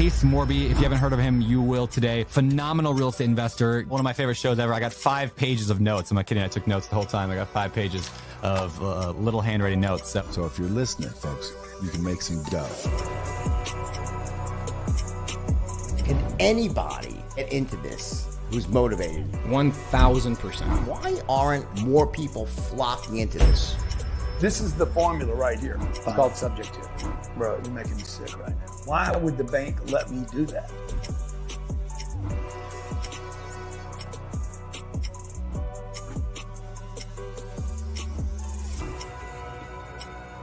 Pace Morby. If you haven't heard of him, you will today. Phenomenal real estate investor. One of my favorite shows ever. I got 5 pages of notes. I'm not kidding. I took notes the whole time. I got 5 pages of little handwriting notes. So if you're listening, folks, you can make some dough. Can anybody get into this who's motivated? 1,000%. Why aren't more people flocking into this? This is the formula right here. It's called subject to. Bro, you're making me sick right now. Why would the bank let me do that?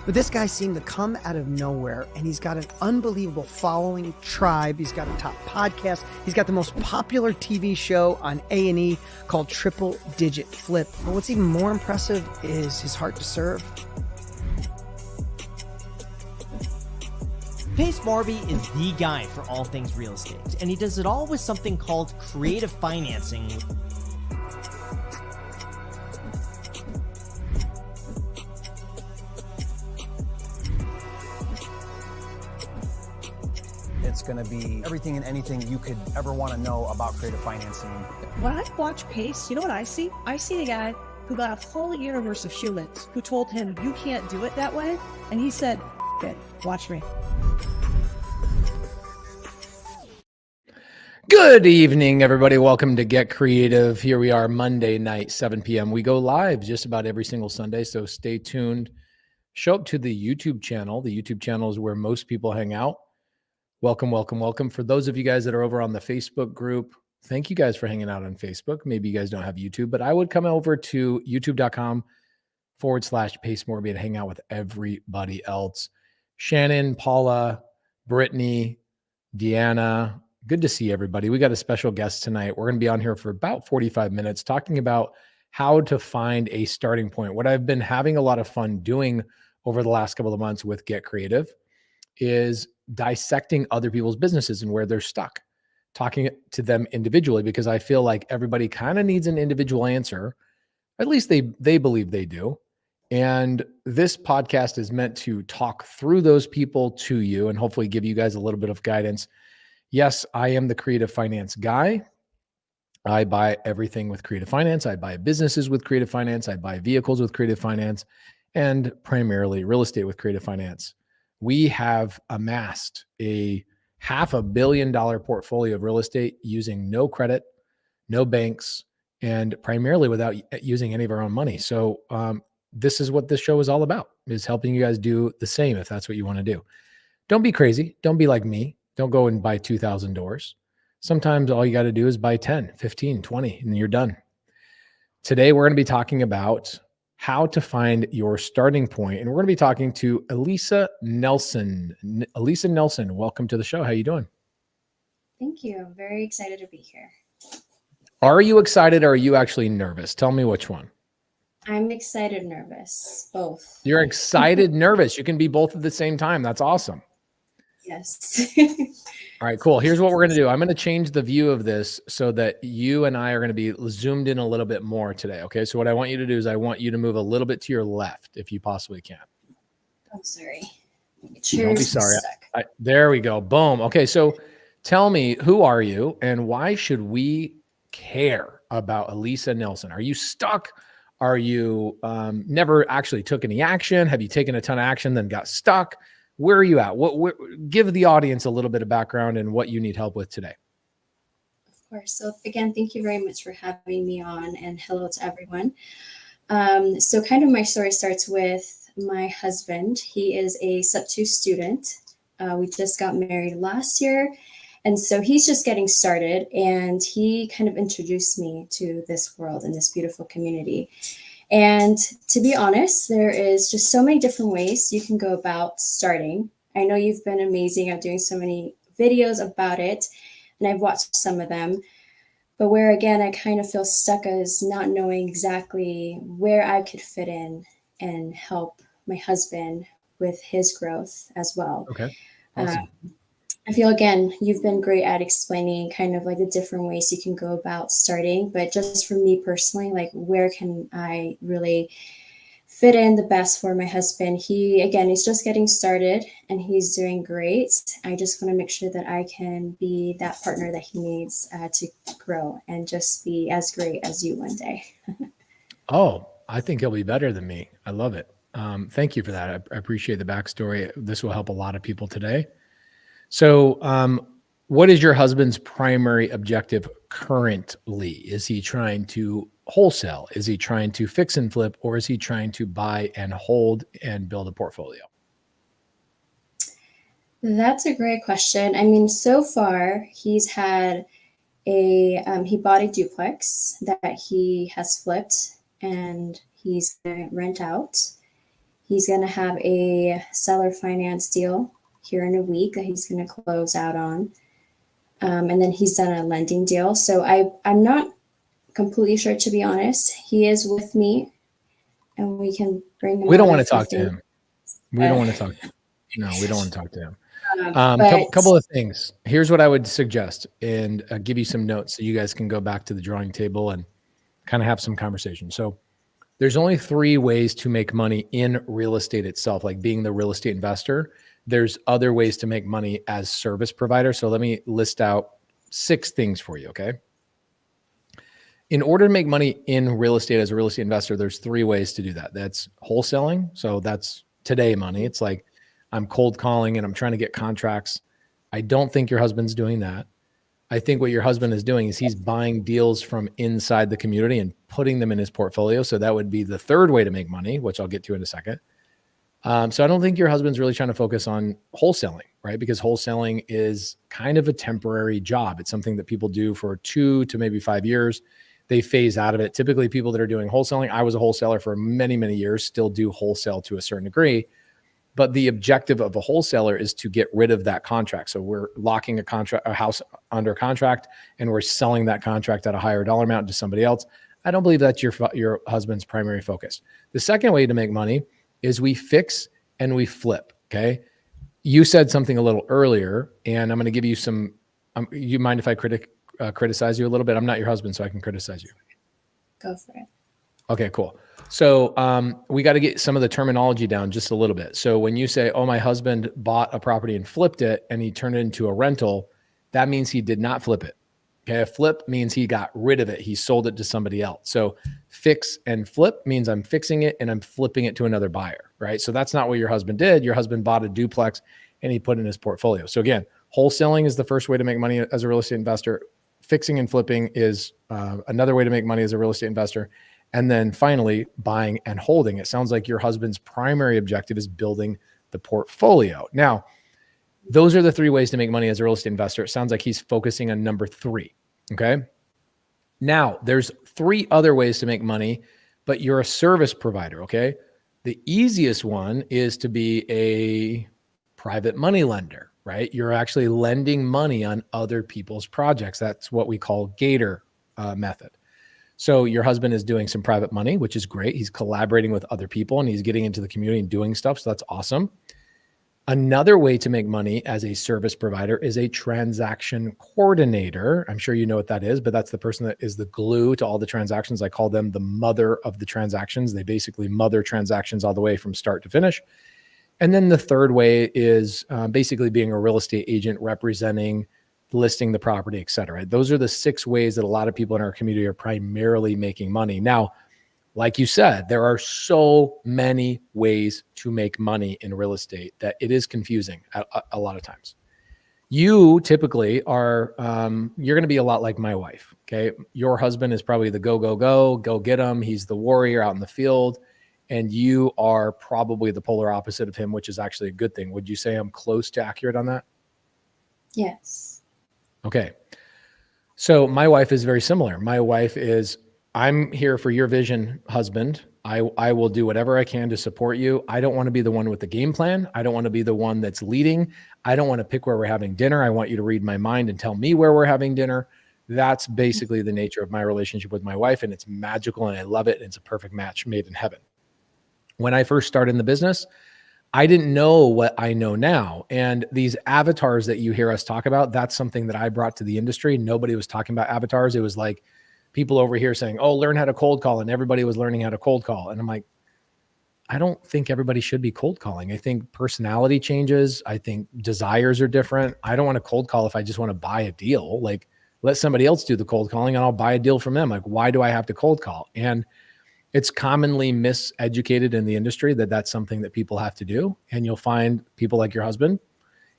But this guy seemed to come out of nowhere, and he's got an unbelievable following, tribe. He's got a top podcast. He's got the most popular TV show on A&E called Triple Digit Flip. But what's even more impressive is his heart to serve. Pace Morby is the guy for all things real estate, and he does it all with something called creative financing. It's going to be everything and anything you could ever want to know about creative financing. When I watch Pace, you know what I see? I see the guy who got a whole universe of shoe links, who told him, you can't do it that way. And he said, it, watch me. Good evening, everybody. Welcome to Get Creative. Here we are Monday night, 7 p.m. We go live just about every single Sunday, so stay tuned. Show up to the YouTube channel. The YouTube channel is where most people hang out. Welcome, welcome, welcome. For those of you guys that are over on the Facebook group, thank you guys for hanging out on Facebook. Maybe you guys don't have YouTube, but I would come over to youtube.com/Pace Morby and hang out with everybody else. Shannon, Paula, Brittany, Deanna, good to see everybody. We got a special guest tonight. We're going to be on here for about 45 minutes talking about how to find a starting point. What I've been having a lot of fun doing over the last couple of months with Get Creative is dissecting other people's businesses and where they're stuck, talking to them individually, because I feel like everybody kind of needs an individual answer. At least they believe they do. And this podcast is meant to talk through those people to you and hopefully give you guys a little bit of guidance. Yes, I am the creative finance guy. I buy everything with creative finance. I buy businesses with creative finance. I buy vehicles with creative finance, and primarily real estate with creative finance. We have amassed a $500 million portfolio of real estate using no credit, no banks, and primarily without using any of our own money. So this is what this show is all about, is helping you guys do the same if that's what you want to do. Don't be crazy. Don't be like me. Don't go and buy 2,000 doors. Sometimes all you got to do is buy 10, 15, 20, and you're done. Today, we're going to be talking about how to find your starting point. And we're going to be talking to Elisa Nelson. Elisa Nelson, welcome to the show. How you doing? Thank you. I'm very excited to be here. Are you excited or are you actually nervous? Tell me which one. I'm excited, nervous, both. You're excited, nervous. You can be both at the same time. That's awesome. Yes. All right, cool. Here's what we're going to do. I'm going to change the view of this so that you and I are going to be zoomed in a little bit more today. Okay. So what I want you to do is I want you to move a little bit to your left if you possibly can. I'm sorry. Don't be sorry. There we go. Boom. Okay. So tell me, who are you and why should we care about Elisa Nelson? Are you stuck? Are you never actually took any action? Have you taken a ton of action, then got stuck? Where are you at? Give the audience a little bit of background and what you need help with today. Of course. So again, thank you very much for having me on, and hello to everyone. So kind of my story starts with my husband. He is a Sub-2 student. We just got married last year. And so he's just getting started, and he kind of introduced me to this world and this beautiful community. And to be honest, there is just so many different ways you can go about starting. I know you've been amazing at doing so many videos about it, and I've watched some of them. But where, again, I kind of feel stuck is not knowing exactly where I could fit in and help my husband with his growth as well. Okay. Awesome. I feel, again, you've been great at explaining kind of like the different ways you can go about starting. But just for me personally, like, where can I really fit in the best for my husband. He's just getting started and he's doing great. I just want to make sure that I can be that partner that he needs to grow and just be as great as you one day. Oh, I think he'll be better than me. I love it. Thank you for that. I appreciate the backstory. This will help a lot of people today. So, what is your husband's primary objective currently? Is he trying to wholesale? Is he trying to fix and flip, or is he trying to buy and hold and build a portfolio? That's a great question. I mean, so far he's had he bought a duplex that he has flipped and he's going to rent out. He's going to have a seller finance deal here in a week that he's going to close out on. And then he's done a lending deal. So I'm not completely sure, to be honest. He is with me and we can bring him. We don't want to talk to him. We don't want to talk to him. No, we don't want to talk to him. Couple of things. Here's what I would suggest and give you some notes so you guys can go back to the drawing table and kind of have some conversation. So there's only 3 ways to make money in real estate itself, like being the real estate investor. There's other ways to make money as service provider. So let me list out 6 things for you, okay? In order to make money in real estate as a real estate investor, there's 3 ways to do that. That's wholesaling. So that's today money. It's like I'm cold calling and I'm trying to get contracts. I don't think your husband's doing that. I think what your husband is doing is he's buying deals from inside the community and putting them in his portfolio. So that would be the 3rd way to make money, which I'll get to in a second. So I don't think your husband's really trying to focus on wholesaling, right? Because wholesaling is kind of a temporary job. It's something that people do for 2 to maybe 5 years. They phase out of it. Typically people that are doing wholesaling, I was a wholesaler for many, many years, still do wholesale to a certain degree. But the objective of a wholesaler is to get rid of that contract. So we're locking a house under contract and we're selling that contract at a higher dollar amount to somebody else. I don't believe that's your husband's primary focus. The second way to make money is we fix and we flip. Okay. You said something a little earlier and I'm going to give you some, you mind if I criticize you a little bit? I'm not your husband, so I can criticize you. Go for it. Okay, cool. So we got to get some of the terminology down just a little bit. So when you say, oh, my husband bought a property and flipped it and he turned it into a rental, that means he did not flip it. Okay, a flip means he got rid of it. He sold it to somebody else. So fix and flip means I'm fixing it and I'm flipping it to another buyer, right? So that's not what your husband did. Your husband bought a duplex and he put it in his portfolio. So again, wholesaling is the first way to make money as a real estate investor. Fixing and flipping is another way to make money as a real estate investor. And then finally, buying and holding. It sounds like your husband's primary objective is building the portfolio. Now, those are the 3 ways to make money as a real estate investor. It sounds like he's focusing on number 3. Okay. Now, there's 3 other ways to make money, but you're a service provider. Okay. The easiest one is to be a private money lender, right? You're actually lending money on other people's projects. That's what we call Gator method. So your husband is doing some private money, which is great. He's collaborating with other people and he's getting into the community and doing stuff. So that's awesome. Another way to make money as a service provider is a transaction coordinator. I'm sure you know what that is, but that's the person that is the glue to all the transactions. I call them the mother of the transactions. They basically mother transactions all the way from start to finish. And then the 3rd way is basically being a real estate agent representing, listing the property, et cetera. Those are the 6 ways that a lot of people in our community are primarily making money. Now, like you said, there are so many ways to make money in real estate that it is confusing a lot of times. You typically are, you're going to be a lot like my wife. Okay. Your husband is probably the go get him. He's the warrior out in the field. And you are probably the polar opposite of him, which is actually a good thing. Would you say I'm close to accurate on that? Yes. Okay. So my wife is very similar. My wife is, I'm here for your vision, husband. I will do whatever I can to support you. I don't want to be the one with the game plan. I don't want to be the one that's leading. I don't want to pick where we're having dinner. I want you to read my mind and tell me where we're having dinner. That's basically the nature of my relationship with my wife. And it's magical and I love it. And it's a perfect match made in heaven. When I first started in the business, I didn't know what I know now. And these avatars that you hear us talk about, that's something that I brought to the industry. Nobody was talking about avatars. It was like people over here saying, oh, learn how to cold call. And everybody was learning how to cold call. And I'm like, I don't think everybody should be cold calling. I think personality changes. I think desires are different. I don't want to cold call if I just want to buy a deal. Like, let somebody else do the cold calling and I'll buy a deal from them. Like, why do I have to cold call? And it's commonly miseducated in the industry that that's something that people have to do. And you'll find people like your husband,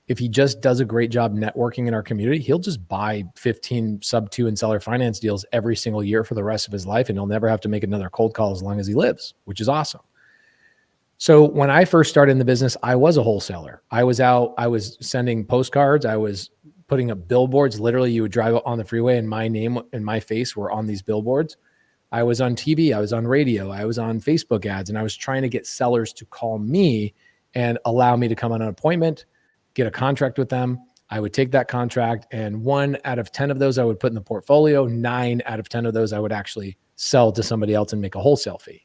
if he just does a great job networking in our community, he'll just buy 15 sub 2 and seller finance deals every single year for the rest of his life. And he'll never have to make another cold call as long as he lives, which is awesome. So when I first started in the business, I was a wholesaler. I was sending postcards. I was putting up billboards. Literally, you would drive on the freeway and my name and my face were on these billboards. I was on TV. I was on radio. I was on Facebook ads, and I was trying to get sellers to call me and allow me to come on an appointment, get a contract with them. I would take that contract, and 1 out of 10 of those I would put in the portfolio. 9 out of 10 of those I would actually sell to somebody else and make a wholesale fee.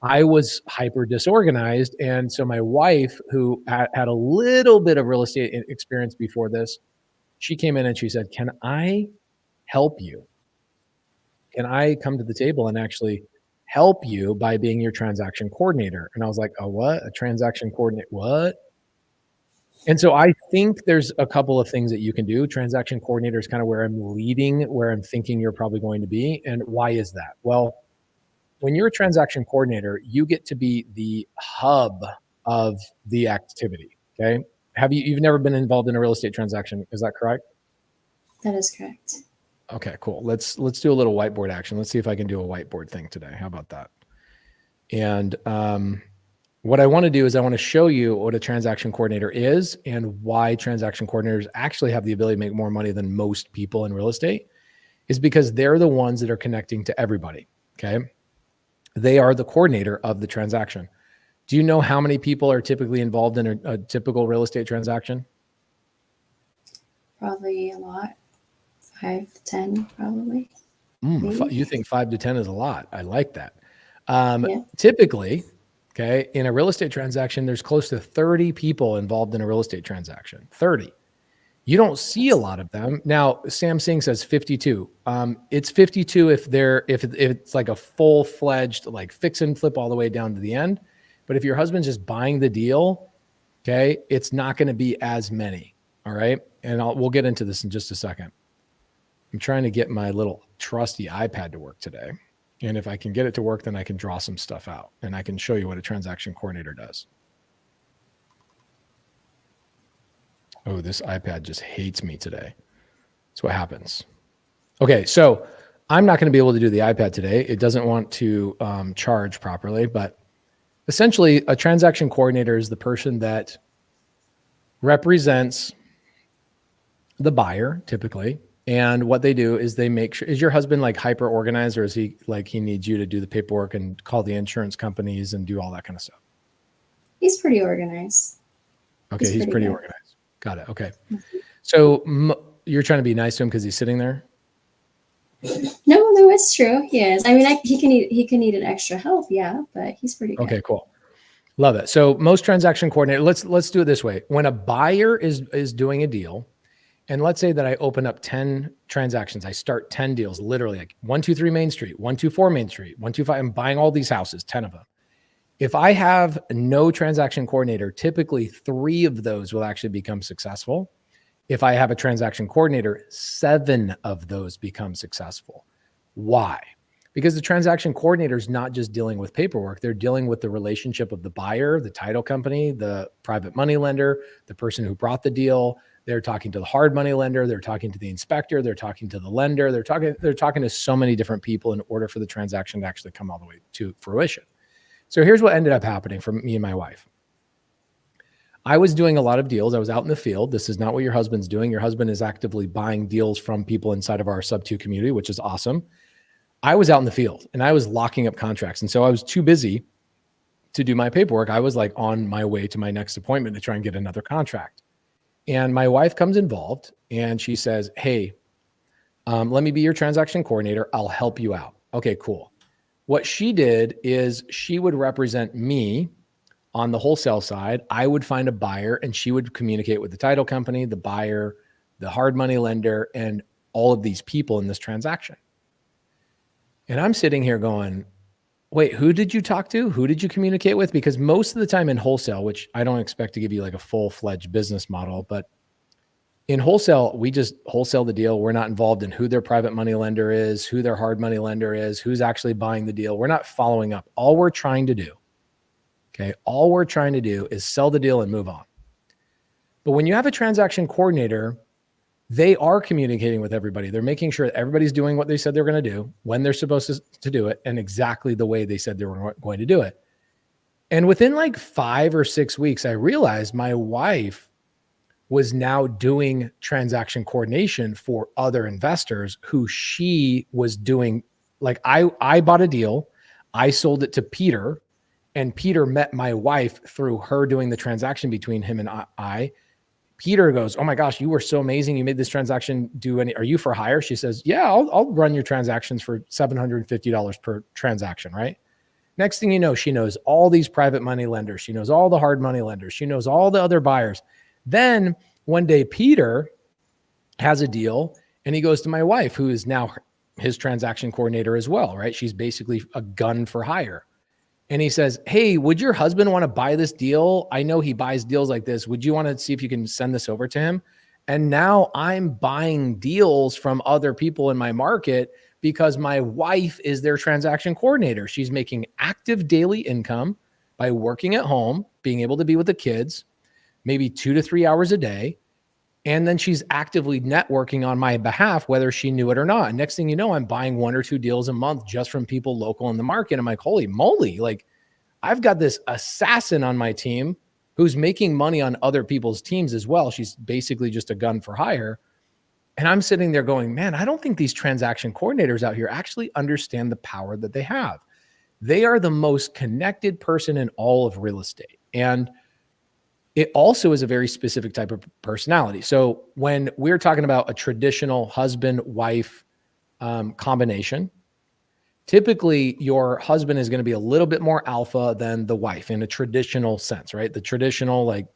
I was hyper disorganized. And so my wife, who had a little bit of real estate experience before this, she came in and she said, can I help you? Can I come to the table and actually help you by being your transaction coordinator? And I was like, oh, what? A transaction coordinator? What? And so I think there's a couple of things that you can do. Transaction coordinator is kind of where I'm leading, where I'm thinking you're probably going to be. And why is that? Well, when you're a transaction coordinator, you get to be the hub of the activity. Okay. You've never been involved in a real estate transaction. Is that correct? That is correct. Okay, cool. Let's do a little whiteboard action. Let's see if I can do a whiteboard thing today. How about that? And what I want to do is I want to show you what a transaction coordinator is and why transaction coordinators actually have the ability to make more money than most people in real estate is because they're the ones that are connecting to everybody. Okay. They are the coordinator of the transaction. Do you know how many people are typically involved in a typical real estate transaction? Probably a lot. 5 to 10, probably. You think 5 to 10 is a lot. I like that. Typically, okay, in a real estate transaction, there's close to 30 people involved in a real estate transaction. 30. You don't see a lot of them. Now, Sam Singh says 52. It's 52 if it's like a full-fledged like fix and flip all the way down to the end. But if your husband's just buying the deal, okay, it's not going to be as many. All right. And we'll get into this in just a second. I'm trying to get my little trusty iPad to work today. And if I can get it to work, then I can draw some stuff out and I can show you what a transaction coordinator does. Oh, this iPad just hates me today. That's what happens. Okay, so I'm not going to be able to do the iPad today. It doesn't want to charge properly, but essentially a transaction coordinator is the person that represents the buyer typically. And what they do is they make sure, is your husband like hyper organized, or is he like, he needs you to do the paperwork and call the insurance companies and do all that kind of stuff? He's pretty organized. Okay. He's pretty organized. Got it. Okay. Mm-hmm. So you're trying to be nice to him because he's sitting there? No, it's true. He is. I mean, he can need an extra help. Yeah, but he's pretty good. Okay, cool. Love it. So most transaction coordinator, let's do it this way. When a buyer is doing a deal, and let's say that I open up 10 transactions, I start 10 deals, literally like 123 Main Street, 124 Main Street, 125. I'm buying all these houses, 10 of them. If I have no transaction coordinator, typically 3 of those will actually become successful. If I have a transaction coordinator, 7 of those become successful. Why? Because the transaction coordinator is not just dealing with paperwork. They're dealing with the relationship of the buyer, the title company, the private money lender, the person who brought the deal. They're talking to the hard money lender. They're talking to the inspector. They're talking to the lender. They're talking to so many different people in order for the transaction to actually come all the way to fruition. So here's what ended up happening for me and my wife. I was doing a lot of deals. I was out in the field. This is not what your husband's doing. Your husband is actively buying deals from people inside of our sub-2 community, which is awesome. I was out in the field and I was locking up contracts. And so I was too busy to do my paperwork. I was like on my way to my next appointment to try and get another contract. And my wife comes involved and she says, hey, let me be your transaction coordinator. I'll help you out. Okay, cool. What she did is she would represent me on the wholesale side. I would find a buyer and she would communicate with the title company, the buyer, the hard money lender, and all of these people in this transaction. And I'm sitting here going, wait, who did you talk to? Who did you communicate with? Because most of the time in wholesale, which I don't expect to give you like a full-fledged business model, but in wholesale, we just wholesale the deal. We're not involved in who their private money lender is, who their hard money lender is, who's actually buying the deal. We're not following up. All we're trying to do, okay, all we're trying to do is sell the deal and move on. But when you have a transaction coordinator, they are communicating with everybody. They're making sure that everybody's doing what they said they're going to do, when they're supposed to do it, and exactly the way they said they were going to do it. And within like 5 or 6 weeks, I realized my wife was now doing transaction coordination for other investors who she was doing. Like I bought a deal, I sold it to Peter, and Peter met my wife through her doing the transaction between him and I. Peter goes, "Oh my gosh, you were so amazing. You made this transaction are you for hire?" She says, "Yeah, I'll run your transactions for $750 per transaction," right? Next thing you know, she knows all these private money lenders. She knows all the hard money lenders. She knows all the other buyers. Then one day, Peter has a deal and he goes to my wife, who is now his transaction coordinator as well, right? She's basically a gun for hire. And he says, "Hey, would your husband want to buy this deal? I know he buys deals like this. Would you want to see if you can send this over to him?" And now I'm buying deals from other people in my market because my wife is their transaction coordinator. She's making active daily income by working at home, being able to be with the kids, maybe 2 to 3 hours a day. And then she's actively networking on my behalf, whether she knew it or not. And next thing you know, I'm buying 1 or 2 deals a month just from people local in the market. I'm like, holy moly, like I've got this assassin on my team who's making money on other people's teams as well. She's basically just a gun for hire. And I'm sitting there going, man, I don't think these transaction coordinators out here actually understand the power that they have. They are the most connected person in all of real estate. And it also is a very specific type of personality. So when we're talking about a traditional husband-wife combination, typically your husband is going to be a little bit more alpha than the wife in a traditional sense, right? The traditional, like,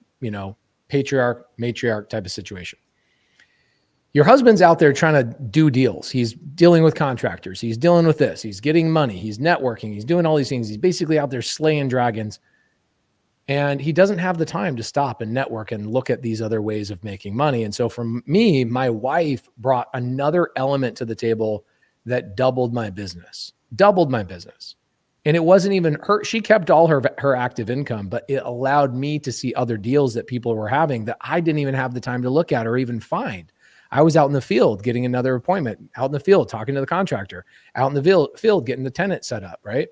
patriarch, matriarch type of situation. Your husband's out there trying to do deals. He's dealing with contractors. He's dealing with this. He's getting money. He's networking. He's doing all these things. He's basically out there slaying dragons. And he doesn't have the time to stop and network and look at these other ways of making money. And so for me, my wife brought another element to the table that doubled my business. And it wasn't even her. She kept all her active income, but it allowed me to see other deals that people were having that I didn't even have the time to look at or even find. I was out in the field getting another appointment, out in the field talking to the contractor, out in the field getting the tenant set up, right?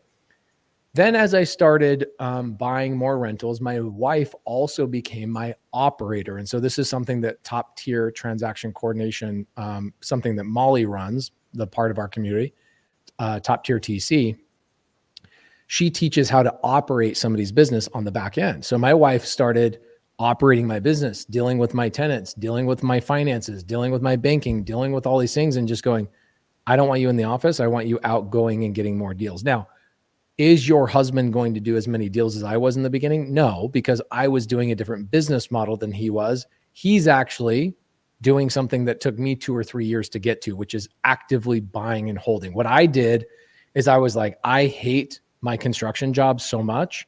Then as I started buying more rentals, my wife also became my operator. And so this is something that Top Tier Transaction Coordination, something that Molly runs, the part of our community, Top Tier TC. She teaches how to operate somebody's business on the back end. So my wife started operating my business, dealing with my tenants, dealing with my finances, dealing with my banking, dealing with all these things, and just going, I don't want you in the office. I want you out going and getting more deals. Now, is your husband going to do as many deals as I was in the beginning? No, because I was doing a different business model than he was. He's actually doing something that took me 2 or 3 years to get to, which is actively buying and holding. What I did is I was like, I hate my construction job so much.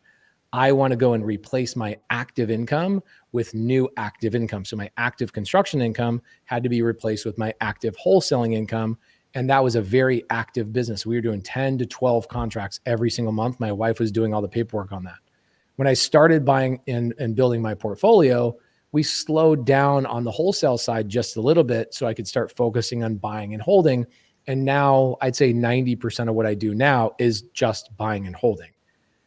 I want to go and replace my active income with new active income. So my active construction income had to be replaced with my active wholesaling income. And that was a very active business. We were doing 10 to 12 contracts every single month. My wife was doing all the paperwork on that. When I started buying and building my portfolio, we slowed down on the wholesale side just a little bit so I could start focusing on buying and holding. And now I'd say 90% of what I do now is just buying and holding.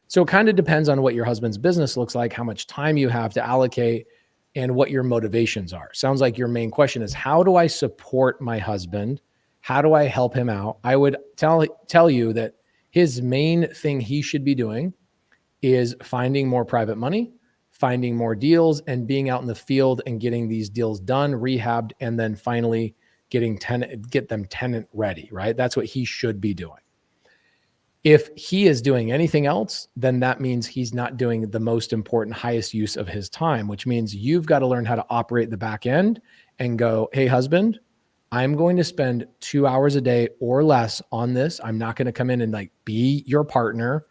So it kind of depends on what your husband's business looks like, how much time you have to allocate, and what your motivations are. Sounds like your main question is, how do I support my husband? How do I help him out? I would tell you that his main thing he should be doing is finding more private money, finding more deals, and being out in the field and getting these deals done, rehabbed, and then finally get them tenant ready, right? That's what he should be doing. If he is doing anything else, then that means he's not doing the most important, highest use of his time, which means you've got to learn how to operate the back end and go, hey, husband, I'm going to spend 2 hours a day or less on this. I'm not going to come in and like be your partner.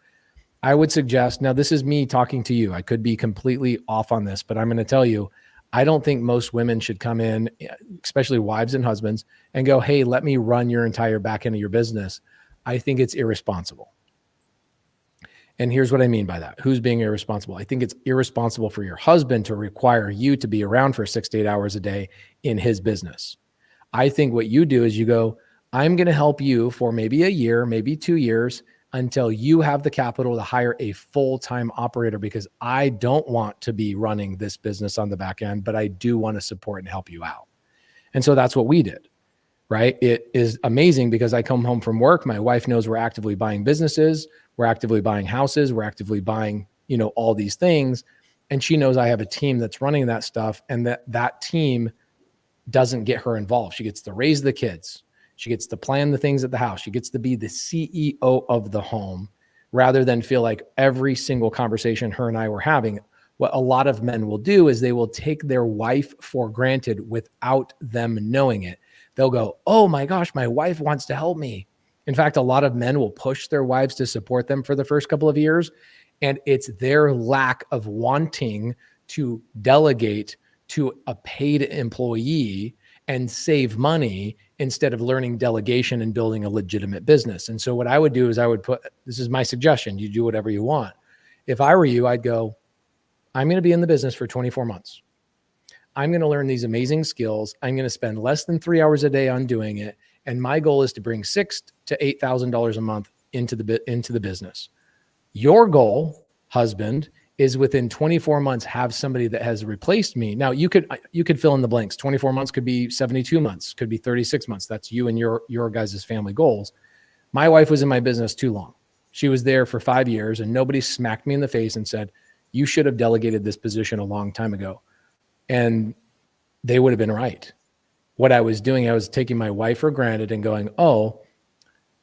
I would suggest, now this is me talking to you. I could be completely off on this, but I'm going to tell you, I don't think most women should come in, especially wives and husbands, and go, hey, let me run your entire back end of your business. I think it's irresponsible. And here's what I mean by that. Who's being irresponsible? I think it's irresponsible for your husband to require you to be around for 6 to 8 hours a day in his business. I think what you do is you go, I'm going to help you for maybe a year, maybe 2 years, until you have the capital to hire a full-time operator, because I don't want to be running this business on the back end, but I do want to support and help you out. And so that's what we did, right? It is amazing because I come home from work. My wife knows we're actively buying businesses. We're actively buying houses. We're actively buying, all these things. And she knows I have a team that's running that stuff, and that team doesn't get her involved. She gets to raise the kids. She gets to plan the things at the house. She gets to be the CEO of the home rather than feel like every single conversation her and I were having. What a lot of men will do is they will take their wife for granted without them knowing it. They'll go, oh my gosh, my wife wants to help me. In fact, a lot of men will push their wives to support them for the first couple of years. And it's their lack of wanting to delegate to a paid employee and save money instead of learning delegation and building a legitimate business. And so what I would do is I would put, this is my suggestion, you do whatever you want. If I were you, I'd go, I'm going to be in the business for 24 months. I'm going to learn these amazing skills. I'm going to spend less than 3 hours a day on doing it. And my goal is to bring $6,000 to $8,000 a month into the business. Your goal, husband, is within 24 months, have somebody that has replaced me. Now you could fill in the blanks. 24 months could be 72 months, could be 36 months. That's you and your guys' family goals. My wife was in my business too long. She was there for 5 years and nobody smacked me in the face and said, you should have delegated this position a long time ago. And they would have been right. What I was doing, I was taking my wife for granted and going, oh,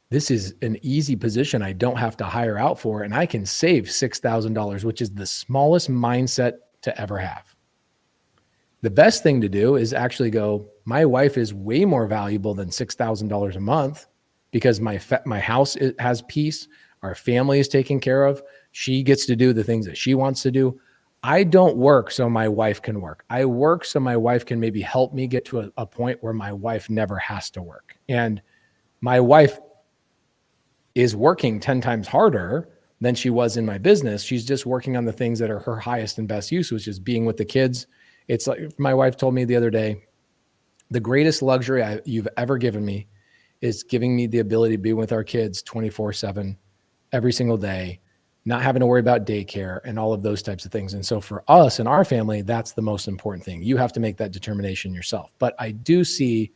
this is an easy position I don't have to hire out for, and I can save $6,000, which is the smallest mindset to ever have. The best thing to do is actually go, my wife is way more valuable than $6,000 a month because my house has peace. Our family is taken care of. She gets to do the things that she wants to do. I don't work so my wife can work. I work so my wife can maybe help me get to a point where my wife never has to work. And my wife is working 10 times harder than she was in my business. She's just working on the things that are her highest and best use, which is being with the kids. It's like my wife told me the other day, the greatest luxury you've ever given me is giving me the ability to be with our kids 24/7 every single day, not having to worry about daycare and all of those types of things. And so for us and our family, that's the most important thing. You have to make that determination yourself. But I do see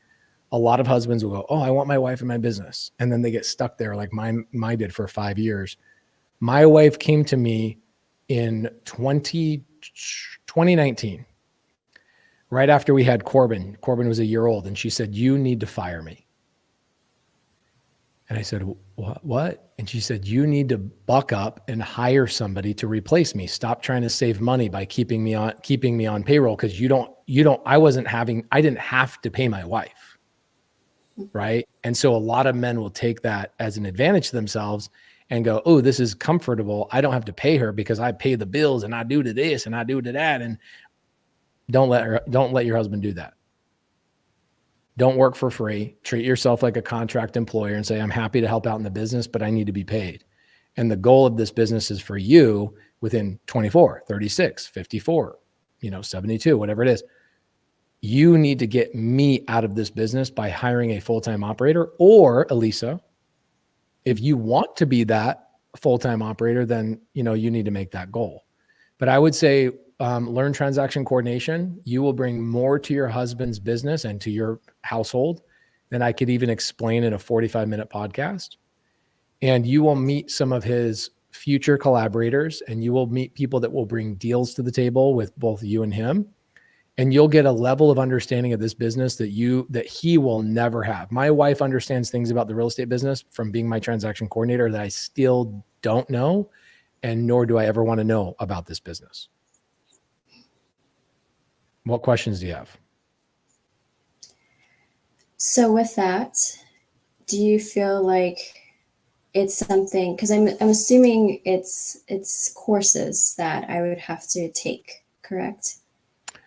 a lot of husbands will go, oh, I want my wife in my business. And then they get stuck there like mine did for 5 years. My wife came to me in 2019, right after we had Corbin. Corbin was a year old. And she said, you need to fire me. And I said, what? And she said, you need to buck up and hire somebody to replace me. Stop trying to save money by keeping me on payroll. Cause I didn't have to pay my wife. Right. And so a lot of men will take that as an advantage to themselves and go, oh, this is comfortable. I don't have to pay her because I pay the bills and I do to this and I do to that. And don't let your husband do that. Don't work for free. Treat yourself like a contract employer and say, I'm happy to help out in the business, but I need to be paid. And the goal of this business is for you within 24, 36, 54, 72, whatever it is. You need to get me out of this business by hiring a full-time operator, or Elisa, if you want to be that full-time operator, then, you need to make that goal. But I would say, learn transaction coordination. You will bring more to your husband's business and to your household than I could even explain in a 45-minute podcast. And you will meet some of his future collaborators, and you will meet people that will bring deals to the table with both you and him. And you'll get a level of understanding of this business that he will never have. My wife understands things about the real estate business from being my transaction coordinator that I still don't know, and nor do I ever want to know about this business. What questions do you have? So with that, do you feel like it's something, because I'm assuming it's courses that I would have to take, correct?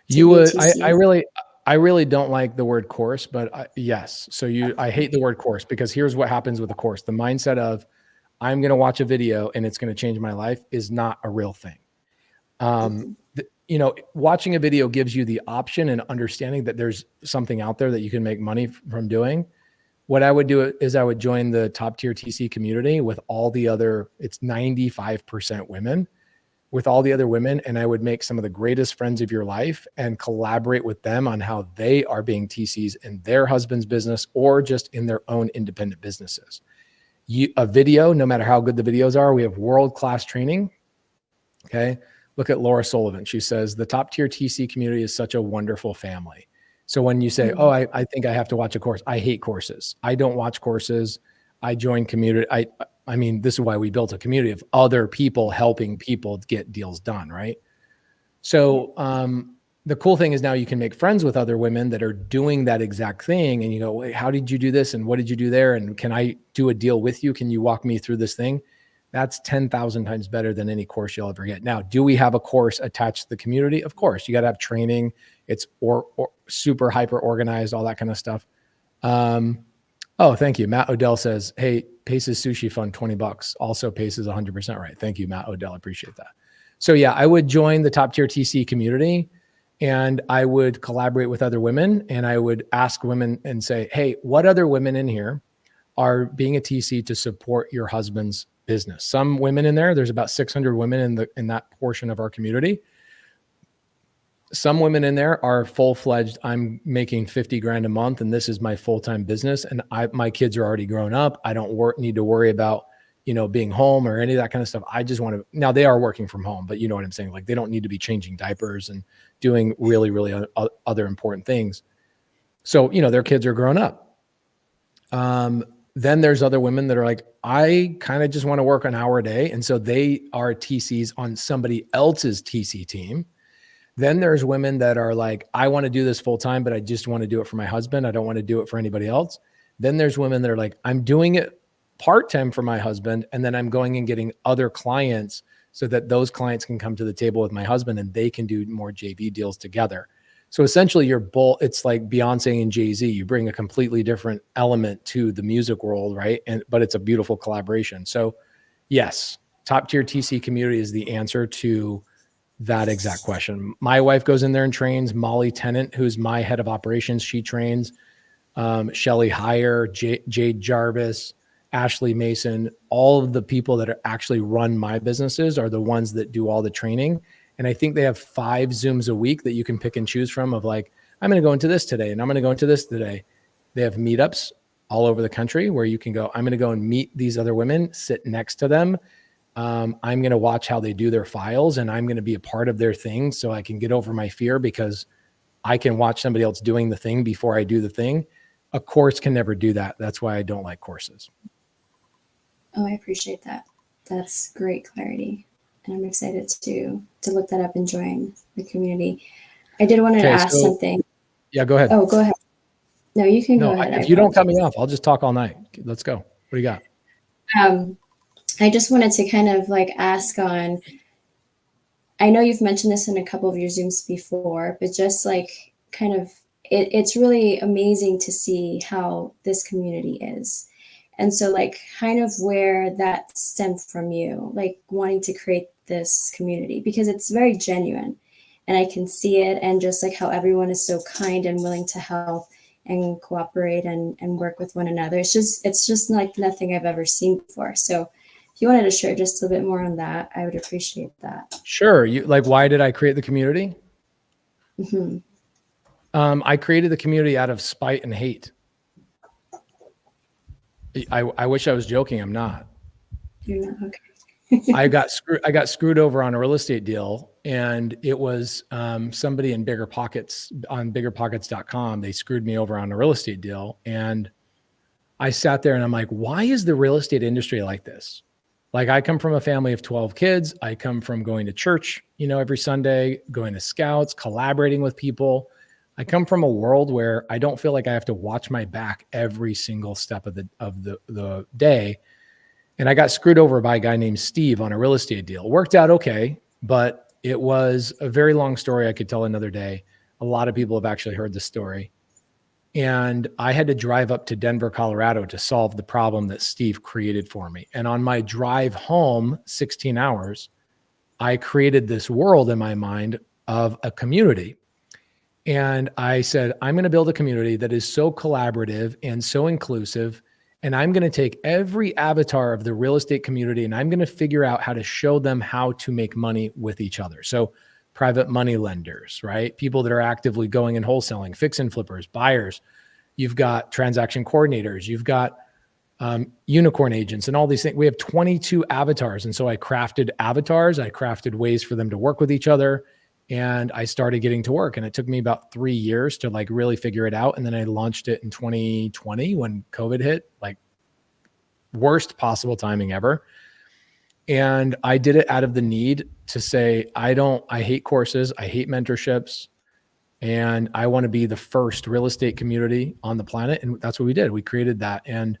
You would, TC? I really don't like the word course, but yes. So I hate the word course because here's what happens with a course. The mindset of I'm going to watch a video and it's going to change my life is not a real thing. Watching a video gives you the option and understanding that there's something out there that you can make money from doing. What I would do is I would join the top tier TC community with all the other, it's 95% women, with all the other women. And I would make some of the greatest friends of your life and collaborate with them on how they are being TCs in their husband's business or just in their own independent businesses. A video, no matter how good the videos are, we have world-class training. Okay. Look at Laura Sullivan. She says, the top tier TC community is such a wonderful family. So when you say, oh, I think I have to watch a course, I hate courses. I don't watch courses. I join community. I mean, this is why we built a community of other people helping people get deals done, right? So the cool thing is now you can make friends with other women that are doing that exact thing. And you go, wait, how did you do this? And what did you do there? And can I do a deal with you? Can you walk me through this thing? That's 10,000 times better than any course you'll ever get. Now, do we have a course attached to the community? Of course, you got to have training. It's or super hyper organized, all that kind of stuff. Oh, thank you. Matt Odell says, hey, Pace's Sushi Fund, $20. Also Pace is 100% right. Thank you, Matt Odell. I appreciate that. So yeah, I would join the top tier TC community and I would collaborate with other women and I would ask women and say, hey, what other women in here are being a TC to support your husband's business? Some women in there's about 600 women in that portion of our community. Some women in there are full-fledged. I'm making 50 grand a month and this is my full-time business. And my kids are already grown up. I don't need to worry about, being home or any of that kind of stuff. I just want to, now they are working from home, but you know what I'm saying? Like they don't need to be changing diapers and doing really, really other important things. So, their kids are grown up. Then there's other women that are like, I kind of just want to work an hour a day. And so they are TCs on somebody else's TC team. Then there's women that are like, I want to do this full time, but I just want to do it for my husband. I don't want to do it for anybody else. Then there's women that are like, I'm doing it part-time for my husband. And then I'm going and getting other clients so that those clients can come to the table with my husband and they can do more JV deals together. So essentially it's like Beyonce and Jay-Z. You bring a completely different element to the music world, right? But it's a beautiful collaboration. So yes, top tier TC community is the answer to that exact question. My wife goes in there and trains. Molly Tennant, who's my head of operations, she trains. Shelly Heyer, Jade Jarvis, Ashley Mason, all of the people that actually run my businesses are the ones that do all the training. And I think they have 5 Zooms a week that you can pick and choose from of like, I'm going to go into this today and I'm going to go into this today. They have meetups all over the country where you can go, I'm going to go and meet these other women, sit next to them. I'm going to watch how they do their files and I'm going to be a part of their thing so I can get over my fear because I can watch somebody else doing the thing before I do the thing. A course can never do that. That's why I don't like courses. Oh, I appreciate that. That's great clarity. And I'm excited to look that up and join the community. I did want to ask something. Yeah, go ahead. Oh, go ahead. No, you can go ahead. If you don't cut me off, I'll just talk all night. Let's go. What do you got? I just wanted to kind of like ask on, I know you've mentioned this in a couple of your Zooms before, but just like kind of, it's really amazing to see how this community is. And so like kind of where that stemmed from you, like wanting to create this community, because it's very genuine and I can see it. And just like how everyone is so kind and willing to help and cooperate and work with one another. It's just like nothing I've ever seen before. So if you wanted to share just a bit more on that, I would appreciate that. Sure. Why did I create the community? Mm-hmm. I created the community out of spite and hate. I wish I was joking. I'm not. You're not? Okay. I got screwed over on a real estate deal, and it was somebody in Bigger Pockets on biggerpockets.com. They screwed me over on a real estate deal, and I sat there and I'm like, why is the real estate industry like this? Like, I come from a family of 12 kids. I come from going to church, every Sunday, going to Scouts, collaborating with people. I come from a world where I don't feel like I have to watch my back every single step of the day. And I got screwed over by a guy named Steve on a real estate deal. It worked out okay, but it was a very long story I could tell another day. A lot of people have actually heard the story. And I had to drive up to Denver, Colorado to solve the problem that Steve created for me. And on my drive home, 16 hours, I created this world in my mind of a community. And I said, I'm going to build a community that is so collaborative and so inclusive. And I'm going to take every avatar of the real estate community and I'm going to figure out how to show them how to make money with each other. So private money lenders, right? People that are actively going and wholesaling, fix and flippers, buyers. You've got transaction coordinators. You've got unicorn agents and all these things. We have 22 avatars. And so I crafted avatars. I crafted ways for them to work with each other. And I started getting to work. And it took me about 3 years to like really figure it out. And then I launched it in 2020 when COVID hit, like worst possible timing ever. And I did it out of the need to say, I hate courses. I hate mentorships. And I want to be the first real estate community on the planet. And that's what we did. We created that. And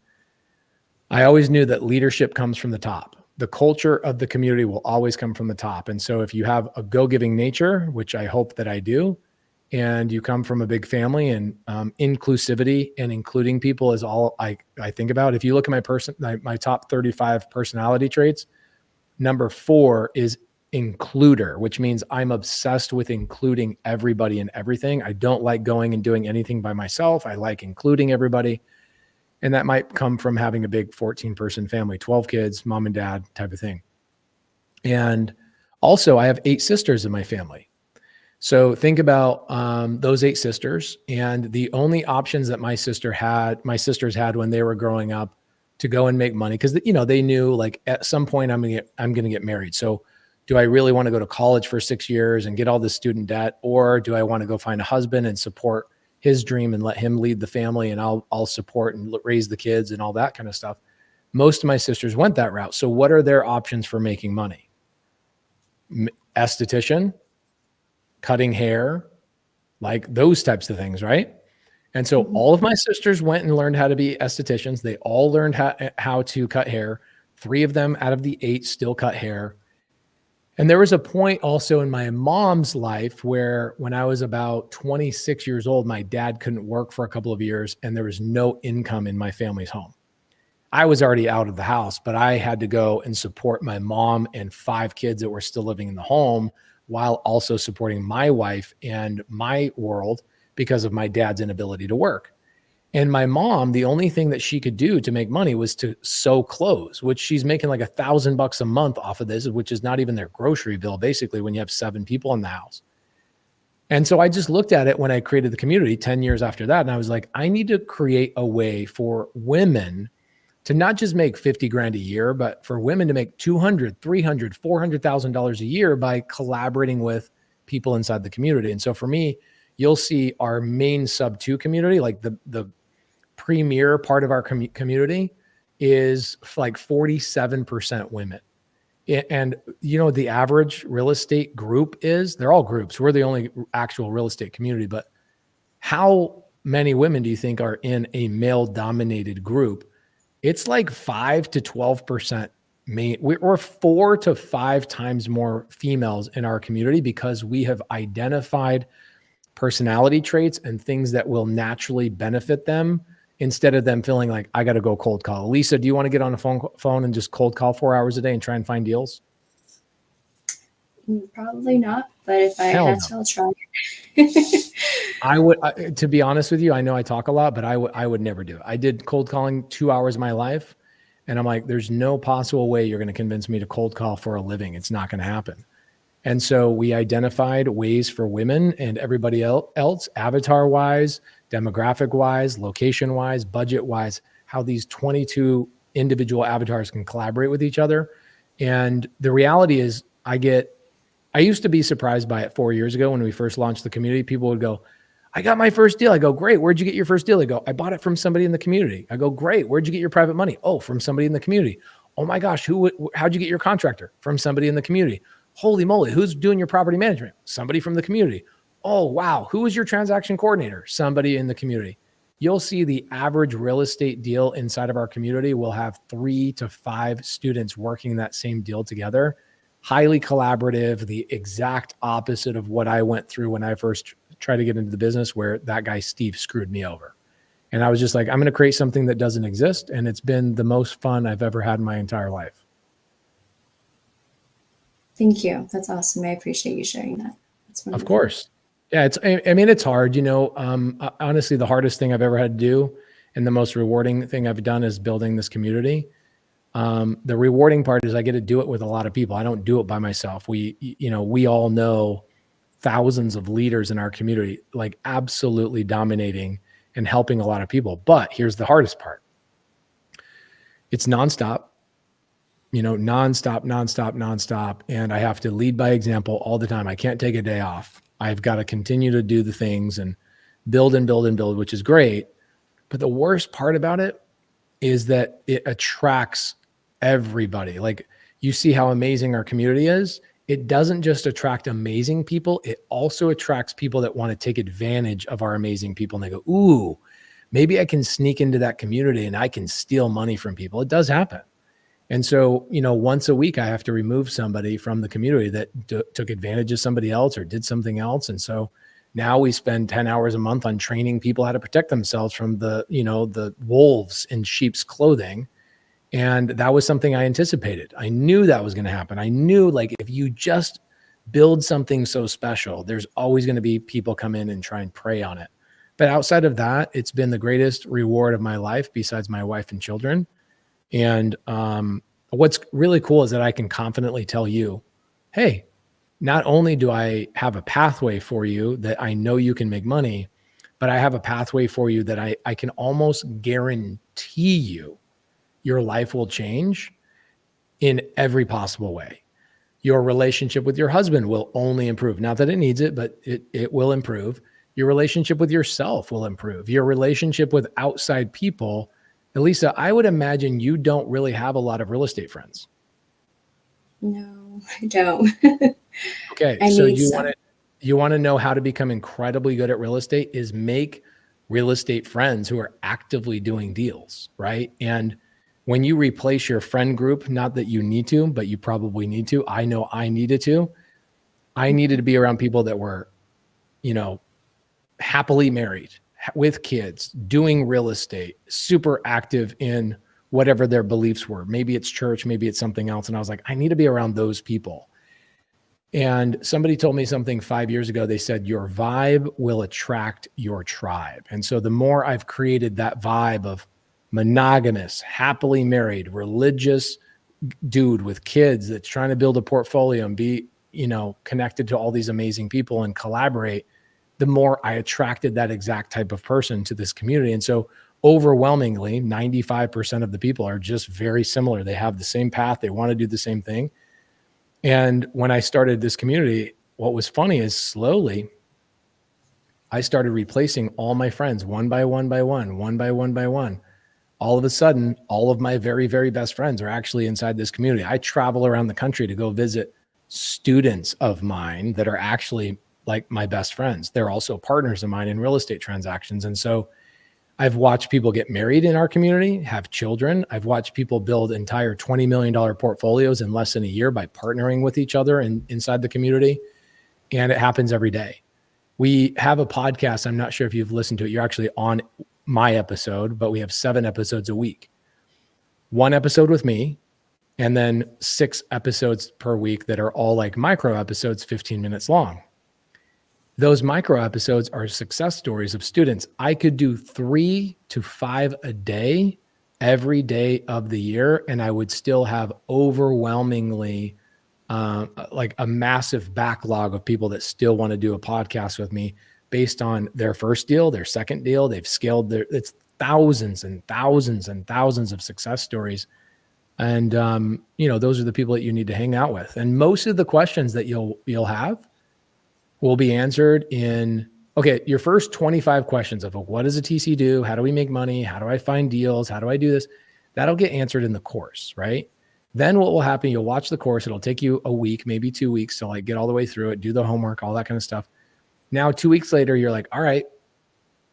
I always knew that leadership comes from the top. The culture of the community will always come from the top. And so if you have a go-giving nature, which I hope that I do, and you come from a big family and inclusivity and including people is all I think about. If you look at my top 35 personality traits, number 4 is includer, which means I'm obsessed with including everybody and everything. I don't like going and doing anything by myself. I like including everybody. And that might come from having a big 14-person family, 12 kids, mom and dad type of thing. And also I have 8 sisters in my family. So think about those 8 sisters, and the only options that my sisters had when they were growing up to go and make money, because they knew like at some point I'm gonna get married. So do I really want to go to college for 6 years and get all this student debt, or do I want to go find a husband and support his dream and let him lead the family, and I'll support and raise the kids and all that kind of stuff? Most of my sisters went that route. So what are their options for making money? Esthetician, cutting hair, like those types of things, right? And so all of my sisters went and learned how to be estheticians. They all learned how to cut hair. 3 of them out of the 8 still cut hair. And there was a point also in my mom's life where when I was about 26 years old, my dad couldn't work for a couple of years and there was no income in my family's home. I was already out of the house, but I had to go and support my mom and 5 kids that were still living in the home while also supporting my wife and my world because of my dad's inability to work. And my mom, the only thing that she could do to make money was to sew clothes, which she's making like $1,000 a month off of this, which is not even their grocery bill, basically, when you have 7 people in the house. And so I just looked at it when I created the community 10 years after that. And I was like, I need to create a way for women to not just make 50 grand a year, but for women to make $200,000, $300,000, $400,000 a year by collaborating with people inside the community. And so for me, you'll see our main sub 2 community, like the premier part of our community is like 47% women. And the average real estate group they're all groups. We're the only actual real estate community, but how many women do you think are in a male dominated group? It's like 5 to 12%. We're 4 to 5 times more females in our community because we have identified personality traits and things that will naturally benefit them instead of them feeling like I got to go cold call. Lisa, do you want to get on a phone and just cold call 4 hours a day and try and find deals? Probably not, but if I had to, I'll try. I would, to be honest with you, I know I talk a lot, but I would never do it. I did cold calling 2 hours of my life, and I'm like, there's no possible way you're going to convince me to cold call for a living. It's not going to happen. And so we identified ways for women and everybody else, avatar-wise, demographic-wise, location-wise, budget-wise, how these 22 individual avatars can collaborate with each other. And the reality is I used to be surprised by it 4 years ago when we first launched the community. People would go, I got my first deal. I go, great. Where'd you get your first deal? They go, I bought it from somebody in the community. I go, great. Where'd you get your private money? Oh, from somebody in the community. Oh my gosh, how'd you get your contractor? From somebody in the community. Holy moly, who's doing your property management? Somebody from the community. oh, wow, who is your transaction coordinator? Somebody in the community. You'll see the average real estate deal inside of our community will have 3 to 5 students working that same deal together. Highly collaborative, the exact opposite of what I went through when I first tried to get into the business, where that guy, Steve, screwed me over. And I was just like, I'm going to create something that doesn't exist. And it's been the most fun I've ever had in my entire life. Thank you. That's awesome. I appreciate you sharing that. That's wonderful. Of course. Yeah, it's hard, honestly, the hardest thing I've ever had to do and the most rewarding thing I've done is building this community. The rewarding part is I get to do it with a lot of people. I don't do it by myself. We all know thousands of leaders in our community, like absolutely dominating and helping a lot of people. But here's the hardest part. It's nonstop, nonstop. And I have to lead by example all the time. I can't take a day off. I've got to continue to do the things and build, which is great. But the worst part about it is that it attracts everybody. Like, you see how amazing our community is. It doesn't just attract amazing people. It also attracts people that want to take advantage of our amazing people. And they go, ooh, maybe I can sneak into that community and I can steal money from people. It does happen. And so, once a week, I have to remove somebody from the community that took advantage of somebody else or did something else. And so now we spend 10 hours a month on training people how to protect themselves from the wolves in sheep's clothing. And that was something I anticipated. I knew that was going to happen. I knew, like, if you just build something so special, there's always going to be people come in and try and prey on it. But outside of that, it's been the greatest reward of my life besides my wife and children. And what's really cool is that I can confidently tell you, hey, not only do I have a pathway for you that I know you can make money, but I have a pathway for you that I can almost guarantee you your life will change in every possible way. Your relationship with your husband will only improve. Not that it needs it, but it will improve. Your relationship with yourself will improve. Your relationship with outside people. Elisa, I would imagine you don't really have a lot of real estate friends. No, I don't. Okay, so you want to know how to become incredibly good at real estate is make real estate friends who are actively doing deals, right? And when you replace your friend group, not that you need to, but you probably need to. I know I needed to. I needed to be around people that were, happily married, with kids, doing real estate, super active in whatever their beliefs were. Maybe it's church, maybe it's something else. And I was like, I need to be around those people. And somebody told me something 5 years ago. They said, your vibe will attract your tribe. And so the more I've created that vibe of monogamous, happily married, religious dude with kids that's trying to build a portfolio and be, connected to all these amazing people and collaborate, the more I attracted that exact type of person to this community. And so overwhelmingly, 95% of the people are just very similar. They have the same path. They want to do the same thing. And when I started this community, what was funny is slowly I started replacing all my friends one by one by one. All of a sudden, all of my very, very best friends are actually inside this community. I travel around the country to go visit students of mine that are actually like my best friends. They're also partners of mine in real estate transactions. And so I've watched people get married in our community, have children. I've watched people build entire $20 million portfolios in less than a year by partnering with each other inside the community. And it happens every day. We have a podcast. I'm not sure if you've listened to it. You're actually on my episode, but we have 7 episodes a week. 1 episode with me, and then 6 episodes per week that are all like micro episodes, 15 minutes long. Those micro episodes are success stories of students. I could do 3 to 5 a day, every day of the year, and I would still have overwhelmingly like a massive backlog of people that still want to do a podcast with me based on their first deal, their second deal. They've scaled it's thousands and thousands and thousands of success stories. And, those are the people that you need to hang out with. And most of the questions that you'll have will be answered in, your first 25 questions of what does a TC do? How do we make money? How do I find deals? How do I do this? That'll get answered in the course, right? Then what will happen, you'll watch the course. It'll take you a week, maybe 2 weeks to like get all the way through it, do the homework, all that kind of stuff. Now, 2 weeks later, you're like, all right,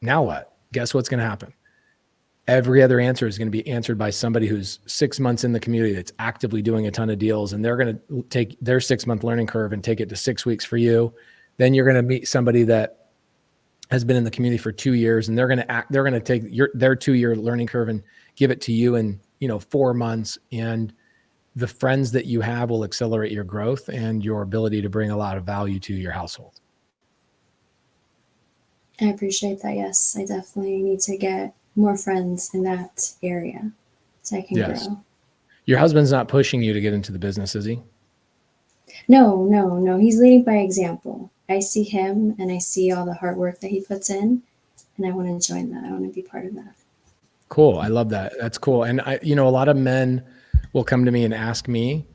now what? Guess what's going to happen? Every other answer is going to be answered by somebody who's 6 months in the community that's actively doing a ton of deals, and they're going to take their 6-month learning curve and take it to 6 weeks for you. Then you're going to meet somebody that has been in the community for 2 years, and they're going to take their 2-year learning curve and give it to you in 4 months. And the friends that you have will accelerate your growth and your ability to bring a lot of value to your household. I appreciate that. Yes, I definitely need to get more friends in that area so I can grow. Your husband's not pushing you to get into the business, is he? No. He's leading by example. I see him and I see all the hard work that he puts in, and I want to join that. I want to be part of that. Cool. I love that. That's cool. And a lot of men will come to me and ask me,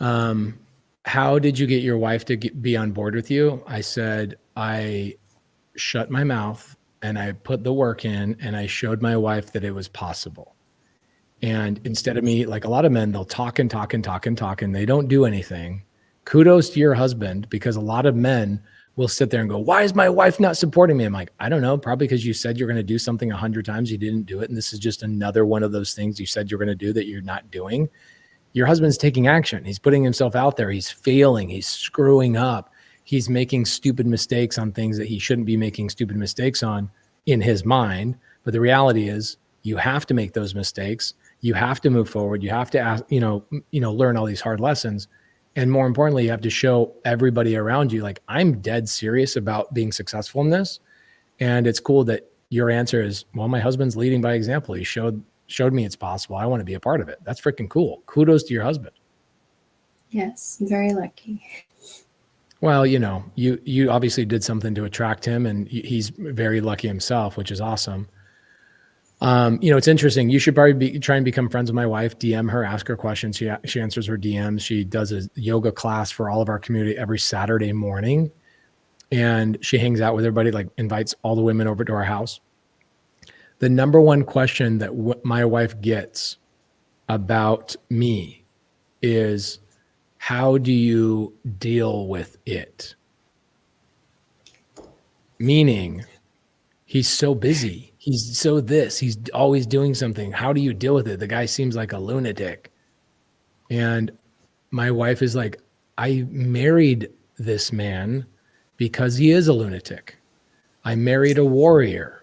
how did you get your wife to be on board with you? I said, I shut my mouth and I put the work in, and I showed my wife that it was possible. And instead of me, like a lot of men, they'll talk and they don't do anything. Kudos to your husband, because a lot of men will sit there and go, why is my wife not supporting me? I'm like, I don't know, probably because you said you're going to do something 100 times, you didn't do it. And this is just another one of those things you said you're going to do that you're not doing. Your husband's taking action. He's putting himself out there. He's failing. He's screwing up. He's making stupid mistakes on things that he shouldn't be making stupid mistakes on in his mind. But the reality is you have to make those mistakes. You have to move forward. You have to ask, learn all these hard lessons. And more importantly, you have to show everybody around you, like, I'm dead serious about being successful in this. And it's cool that your answer is, well, my husband's leading by example. He showed me it's possible. I want to be a part of it. That's freaking cool. Kudos to your husband. Yes, I'm very lucky. Well, you obviously did something to attract him, and he's very lucky himself, which is awesome. It's interesting. You should probably try and become friends with my wife. DM her, ask her questions. She answers her DMs. She does a yoga class for all of our community every Saturday morning, and she hangs out with everybody, like invites all the women over to our house. The number one question that my wife gets about me is, how do you deal with it? Meaning, he's so busy. He's so this. He's always doing something. How do you deal with it? The guy seems like a lunatic. And my wife is like, I married this man because he is a lunatic. I married a warrior.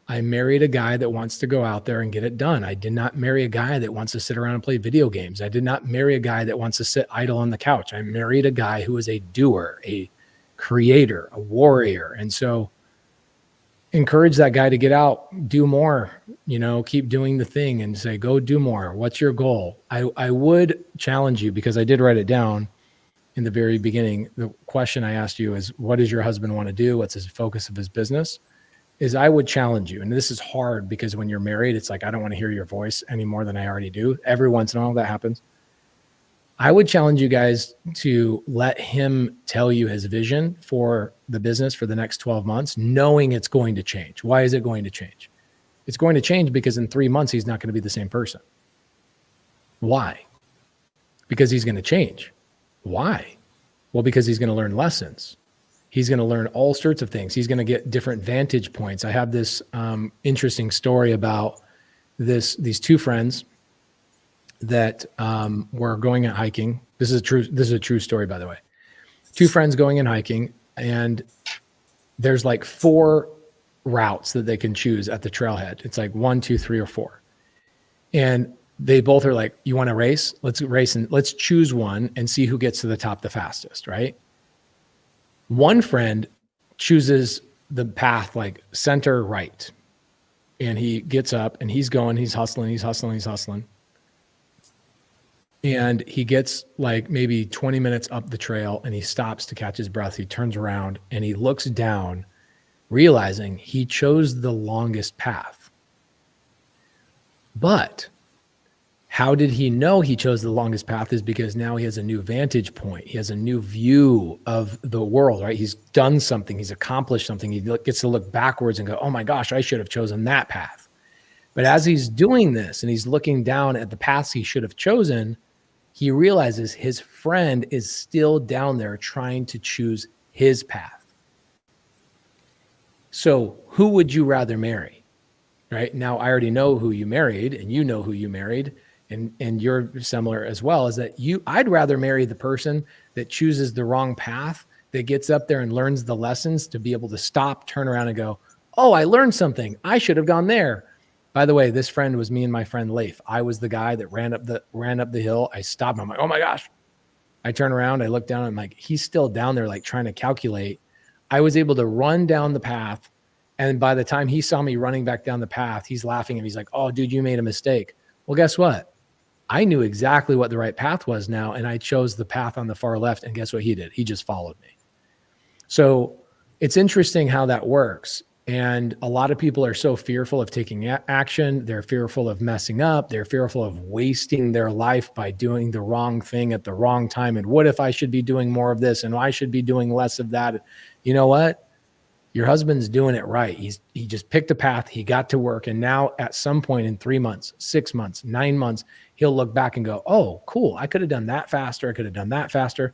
I married a guy that wants to go out there and get it done. I did not marry a guy that wants to sit around and play video games. I did not marry a guy that wants to sit idle on the couch. I married a guy who is a doer, a creator, a warrior. And so encourage that guy to get out, do more, keep doing the thing, and say, go do more. What's your goal? I would challenge you, because I did write it down in the very beginning. The question I asked you is, what does your husband want to do? What's his focus of his business? Is I would challenge you. And this is hard because when you're married, it's like, I don't want to hear your voice any more than I already do. Every once in a while that happens. I would challenge you guys to let him tell you his vision for the business for the next 12 months, knowing it's going to change. Why is it going to change? It's going to change because in 3 months, he's not going to be the same person. Why? Because he's going to change. Why? Well, because he's going to learn lessons. He's going to learn all sorts of things. He's going to get different vantage points. I have this interesting story about these two friends that were going and hiking. This is a true story, by the way. Two friends going and hiking, and there's like 4 routes that they can choose at the trailhead. It's like 1, 2, 3, or 4. And they both are like, you want to race? Let's race and let's choose one and see who gets to the top the fastest, right? One friend chooses the path like center right. And he gets up and he's going, he's hustling. And he gets like maybe 20 minutes up the trail and he stops to catch his breath. He turns around and he looks down, realizing he chose the longest path. But how did he know he chose the longest path? Is because now he has a new vantage point. He has a new view of the world, right? He's done something. He's accomplished something. He gets to look backwards and go, oh my gosh, I should have chosen that path. But as he's doing this and he's looking down at the paths he should have chosen, he realizes his friend is still down there trying to choose his path. So who would you rather marry? Right now, I already know who you married, and you know who you married, and you're similar as well. Is that I'd rather marry the person that chooses the wrong path, that gets up there and learns the lessons to be able to stop, turn around, and go, "Oh, I learned something. I should have gone there." By the way, this friend was me and my friend Leif. I was the guy that ran up the hill. I stopped. I'm like, "Oh my gosh!" I turn around, I look down, I'm like, he's still down there, like trying to calculate. I was able to run down the path. And by the time he saw me running back down the path, he's laughing and he's like, "Oh, dude, you made a mistake." Well, guess what? I knew exactly what the right path was now. And I chose the path on the far left. And guess what he did? He just followed me. So it's interesting how that works. And a lot of people are so fearful of taking action. They're fearful of messing up. They're fearful of wasting their life by doing the wrong thing at the wrong time. And what if I should be doing more of this and I should be doing less of that? You know what? Your husband's doing it right. He just picked a path. He got to work. And now at some point in 3 months, 6 months, 9 months, he'll look back and go, "Oh, cool. I could have done that faster. I could have done that faster."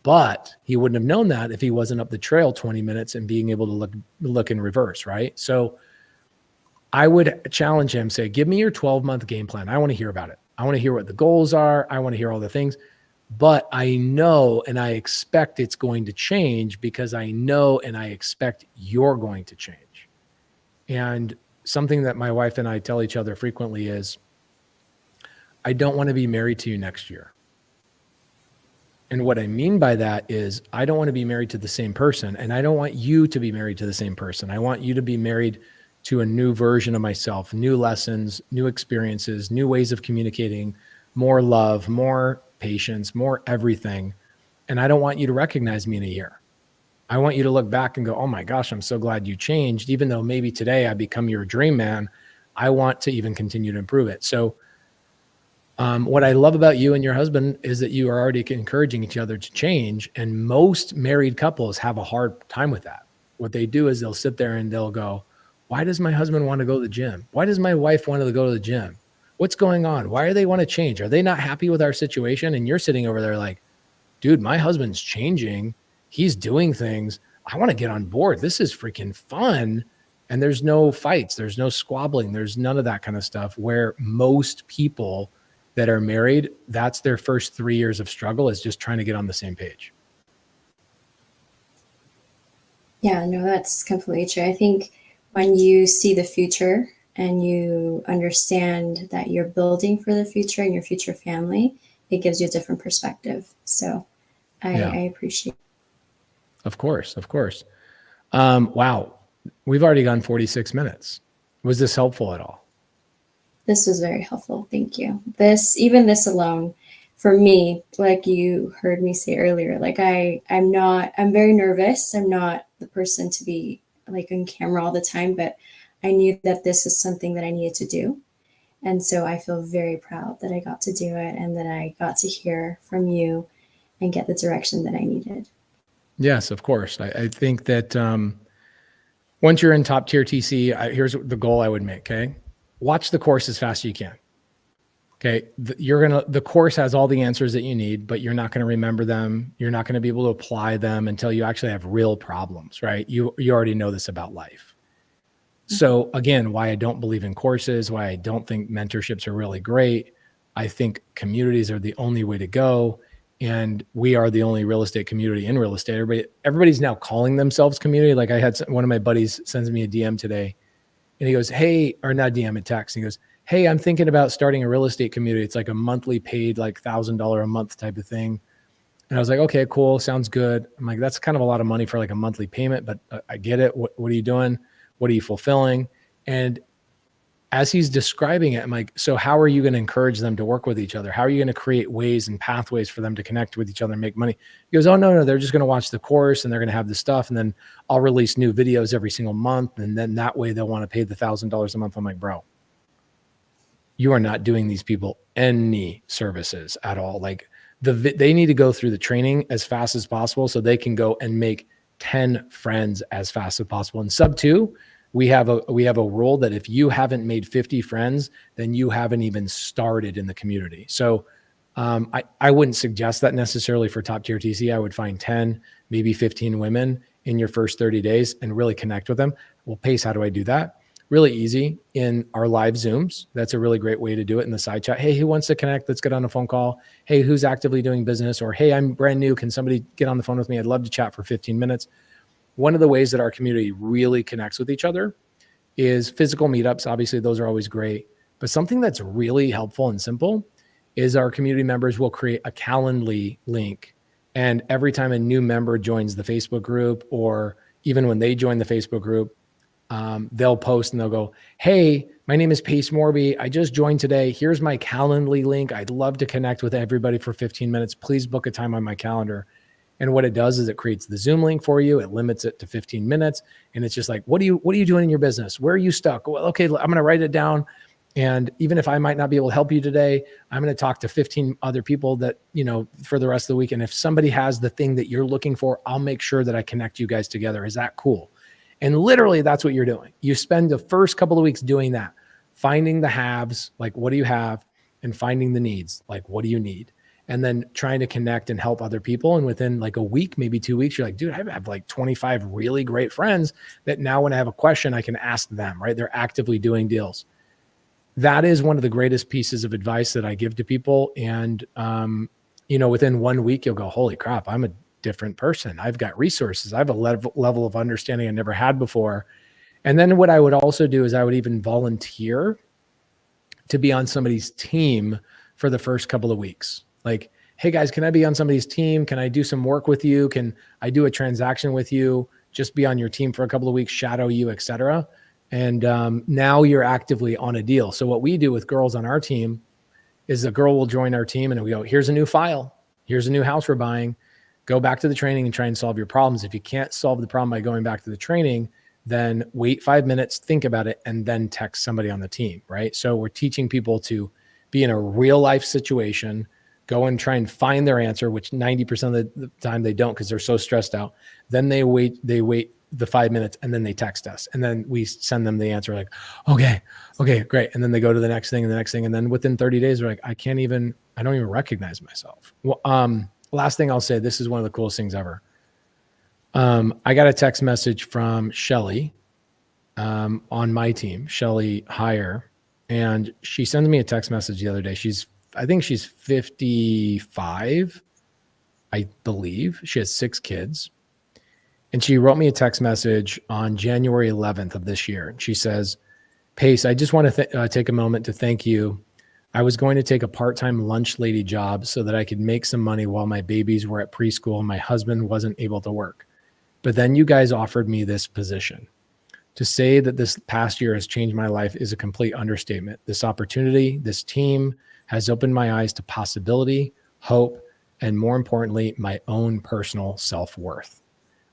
But he wouldn't have known that if he wasn't up the trail 20 minutes and being able to look in reverse, right? So I would challenge him, say, "Give me your 12-month game plan. I want to hear about it. I want to hear what the goals are. I want to hear all the things. But I know and I expect it's going to change because I know and I expect you're going to change." And something that my wife and I tell each other frequently is, "I don't want to be married to you next year." And what I mean by that is I don't want to be married to the same person, and I don't want you to be married to the same person. I want you to be married to a new version of myself, new lessons, new experiences, new ways of communicating, more love, more patience, more everything. And I don't want you to recognize me in a year. I want you to look back and go, "Oh my gosh, I'm so glad you changed. Even though maybe today I become your dream man, I want to even continue to improve it." So what I love about you and your husband is that you are already encouraging each other to change. And most married couples have a hard time with that. What they do is they'll sit there and they'll go, "Why does my husband want to go to the gym? Why does my wife want to go to the gym? What's going on? Why do they want to change? Are they not happy with our situation?" And you're sitting over there like, "Dude, my husband's changing. He's doing things. I want to get on board. This is freaking fun." And there's no fights. There's no squabbling. There's none of that kind of stuff, where most people that are married, that's their first 3 years of struggle, is just trying to get on the same page. Yeah, no, that's completely true. I think when you see the future and you understand that you're building for the future and your future family, it gives you a different perspective. So I appreciate it. Of course. Wow. We've already gone 46 minutes. Was this helpful at all? This was very helpful. Thank you. Even this alone, for me, like you heard me say earlier, like I'm very nervous. I'm not the person to be like on camera all the time, but I knew that this is something that I needed to do. And so I feel very proud that I got to do it and that I got to hear from you and get the direction that I needed. Yes, of course. I think that once you're in top tier TC, here's the goal I would make, okay? Watch the course as fast as you can. Okay. The course has all the answers that you need, but you're not going to remember them. You're not going to be able to apply them until you actually have real problems, right? You already know this about life. So again, why I don't believe in courses, why I don't think mentorships are really great. I think communities are the only way to go. And we are the only real estate community in real estate. Everybody's now calling themselves community. Like I had one of my buddies sends me a DM today. And he goes, "Hey," or not DM, a text. He goes, "Hey, I'm thinking about starting a real estate community. It's like a monthly paid, like $1,000 a month type of thing." And I was like, "Okay, cool. Sounds good." I'm like, "That's kind of a lot of money for like a monthly payment, but I get it. What are you doing? What are you fulfilling?" And as he's describing it, I'm like, "So how are you going to encourage them to work with each other? How are you going to create ways and pathways for them to connect with each other and make money?" He goes, "Oh, no, they're just going to watch the course and they're going to have the stuff. And then I'll release new videos every single month. And then that way they'll want to pay the $1,000 a month." I'm like, "Bro, you are not doing these people any services at all. Like they need to go through the training as fast as possible so they can go and make 10 friends as fast as possible." In sub 2, we have a rule that if you haven't made 50 friends, then you haven't even started in the community. So I wouldn't suggest that necessarily for top tier TC. I would find 10, maybe 15 women in your first 30 days and really connect with them. Well, Pace, how do I do that? Really easy in our live Zooms. That's a really great way to do it in the side chat. Hey, who wants to connect? Let's get on a phone call. Hey, who's actively doing business? Or, hey, I'm brand new. Can somebody get on the phone with me? I'd love to chat for 15 minutes. One of the ways that our community really connects with each other is physical meetups. Obviously, those are always great. But something that's really helpful and simple is our community members will create a Calendly link. And every time a new member joins the Facebook group, or even when they join the Facebook group, they'll post and they'll go, hey, my name is Pace Morby. I just joined today. Here's my Calendly link. I'd love to connect with everybody for 15 minutes. Please book a time on my calendar. And what it does is it creates the Zoom link for you. It limits it to 15 minutes. And it's just like, what are you doing in your business? Where are you stuck? Well, okay, I'm going to write it down. And even if I might not be able to help you today, I'm going to talk to 15 other people that, for the rest of the week. And if somebody has the thing that you're looking for, I'll make sure that I connect you guys together. Is that cool? And literally that's what you're doing. You spend the first couple of weeks doing that, finding the haves, like what do you have, and finding the needs, like what do you need? And then trying to connect and help other people. And within like a week, maybe 2 weeks, you're like, dude, I have like 25 really great friends that now when I have a question, I can ask them, right? They're actively doing deals. That is one of the greatest pieces of advice that I give to people. And, within 1 week, you'll go, holy crap, I'm a different person. I've got resources. I have a level of understanding I never had before. And then what I would also do is I would even volunteer to be on somebody's team for the first couple of weeks. Like, hey guys, can I be on somebody's team? Can I do some work with you? Can I do a transaction with you? Just be on your team for a couple of weeks, shadow you, etc. And now you're actively on a deal. So what we do with girls on our team is a girl will join our team and we go, here's a new file. Here's a new house we're buying. Go back to the training and try and solve your problems. If you can't solve the problem by going back to the training, then wait 5 minutes, think about it, and then text somebody on the team, right? So we're teaching people to be in a real life situation, go and try and find their answer, which 90% of the time they don't because they're so stressed out. Then they wait the 5 minutes and then they text us. And then we send them the answer like, okay, great. And then they go to the next thing and the next thing. And then within 30 days, they're like, I don't even recognize myself. Well, last thing I'll say, this is one of the coolest things ever. I got a text message from Shelly on my team, Shelly Hire, and she sends me a text message the other day. I think she's 55, I believe. She has 6 kids. And she wrote me a text message on January 11th of this year. And she says, Pace, I just want to take a moment to thank you. I was going to take a part-time lunch lady job so that I could make some money while my babies were at preschool and my husband wasn't able to work. But then you guys offered me this position. To say that this past year has changed my life is a complete understatement. This opportunity, this team has opened my eyes to possibility, hope, and more importantly, my own personal self-worth.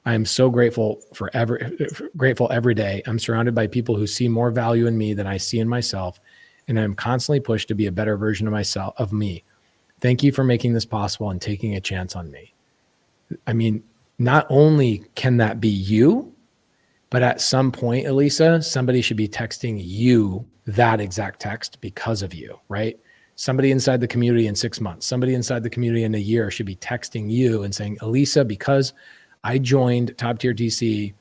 I am so grateful every day. I'm surrounded by people who see more value in me than I see in myself, and I'm constantly pushed to be a better version of me. Thank you for making this possible and taking a chance on me. I mean, not only can that be you, but at some point, Elisa, somebody should be texting you that exact text because of you, right? Somebody inside the community in 6 months, somebody inside the community in a year should be texting you and saying, Elisa, because I joined Top Tier TC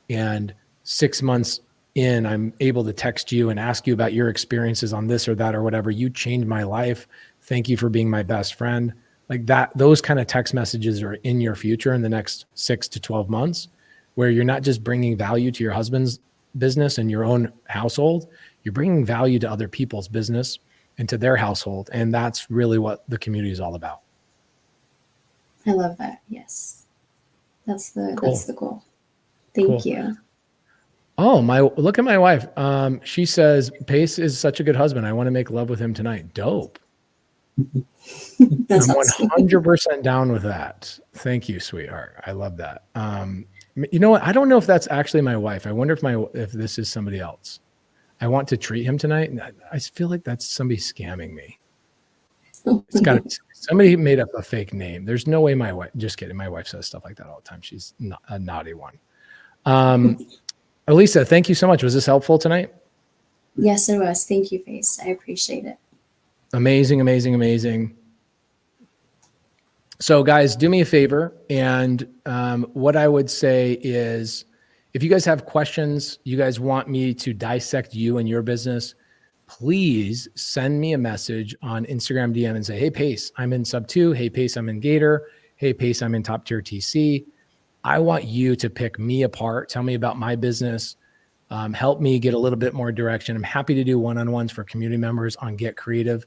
and 6 months in, I'm able to text you and ask you about your experiences on this or that or whatever. You changed my life. Thank you for being my best friend. Like that, those kind of text messages are in your future in the next 6 to 12 months, where you're not just bringing value to your husband's business and your own household, you're bringing value to other people's business and to their household. And that's really what the community is all about. I love that. Yes. That's the goal. Thank you. Oh, look at my wife. She says, Pace is such a good husband. I want to make love with him tonight. Dope. I'm 100% down with that. Thank you, sweetheart. I love that. You know what? I don't know if that's actually my wife. I wonder if this is somebody else. I want to treat him tonight. And I feel like that's somebody scamming me. It's got to be somebody made up a fake name. There's no way my wife, just kidding. My wife says stuff like that all the time. She's not a naughty one. Elisa, thank you so much. Was this helpful tonight? Yes, it was. Thank you, Pace. I appreciate it. Amazing, amazing, amazing. So guys, do me a favor. And what I would say is If you guys have questions, you guys want me to dissect you and your business, please send me a message on Instagram DM and say, hey, Pace, I'm in sub 2. Hey, Pace, I'm in Gator. Hey, Pace, I'm in top tier TC. I want you to pick me apart. Tell me about my business. Help me get a little bit more direction. I'm happy to do one-on-ones for community members on Get Creative.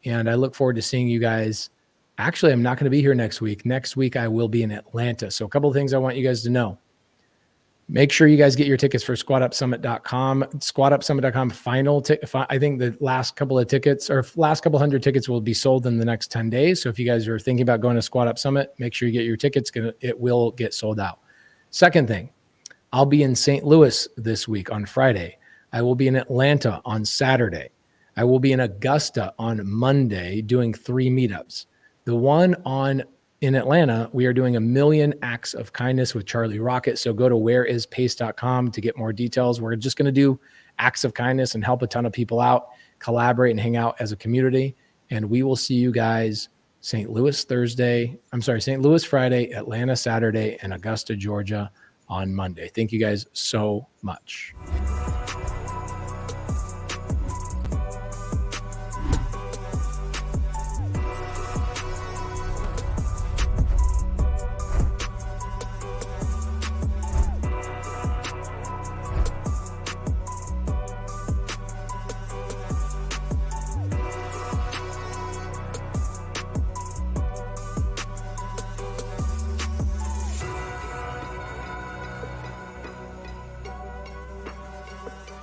And I look forward to seeing you guys. Actually, I'm not going to be here next week. Next week, I will be in Atlanta. So a couple of things I want you guys to know. Make sure you guys get your tickets for squatupsummit.com. Squatupsummit.com final I think the last couple of tickets or last couple hundred tickets will be sold in the next 10 days. So if you guys are thinking about going to Squat Up Summit, make sure you get your tickets. It will get sold out. Second thing, I'll be in St. Louis this week on Friday. I will be in Atlanta on Saturday. I will be in Augusta on Monday doing 3 meetups. The one in Atlanta, we are doing 1,000,000 acts of kindness with Charlie Rocket. So go to whereispace.com to get more details. We're just going to do acts of kindness and help a ton of people out, collaborate and hang out as a community. And we will see you guys St. Louis Friday, Atlanta Saturday, and Augusta, Georgia on Monday. Thank you guys so much.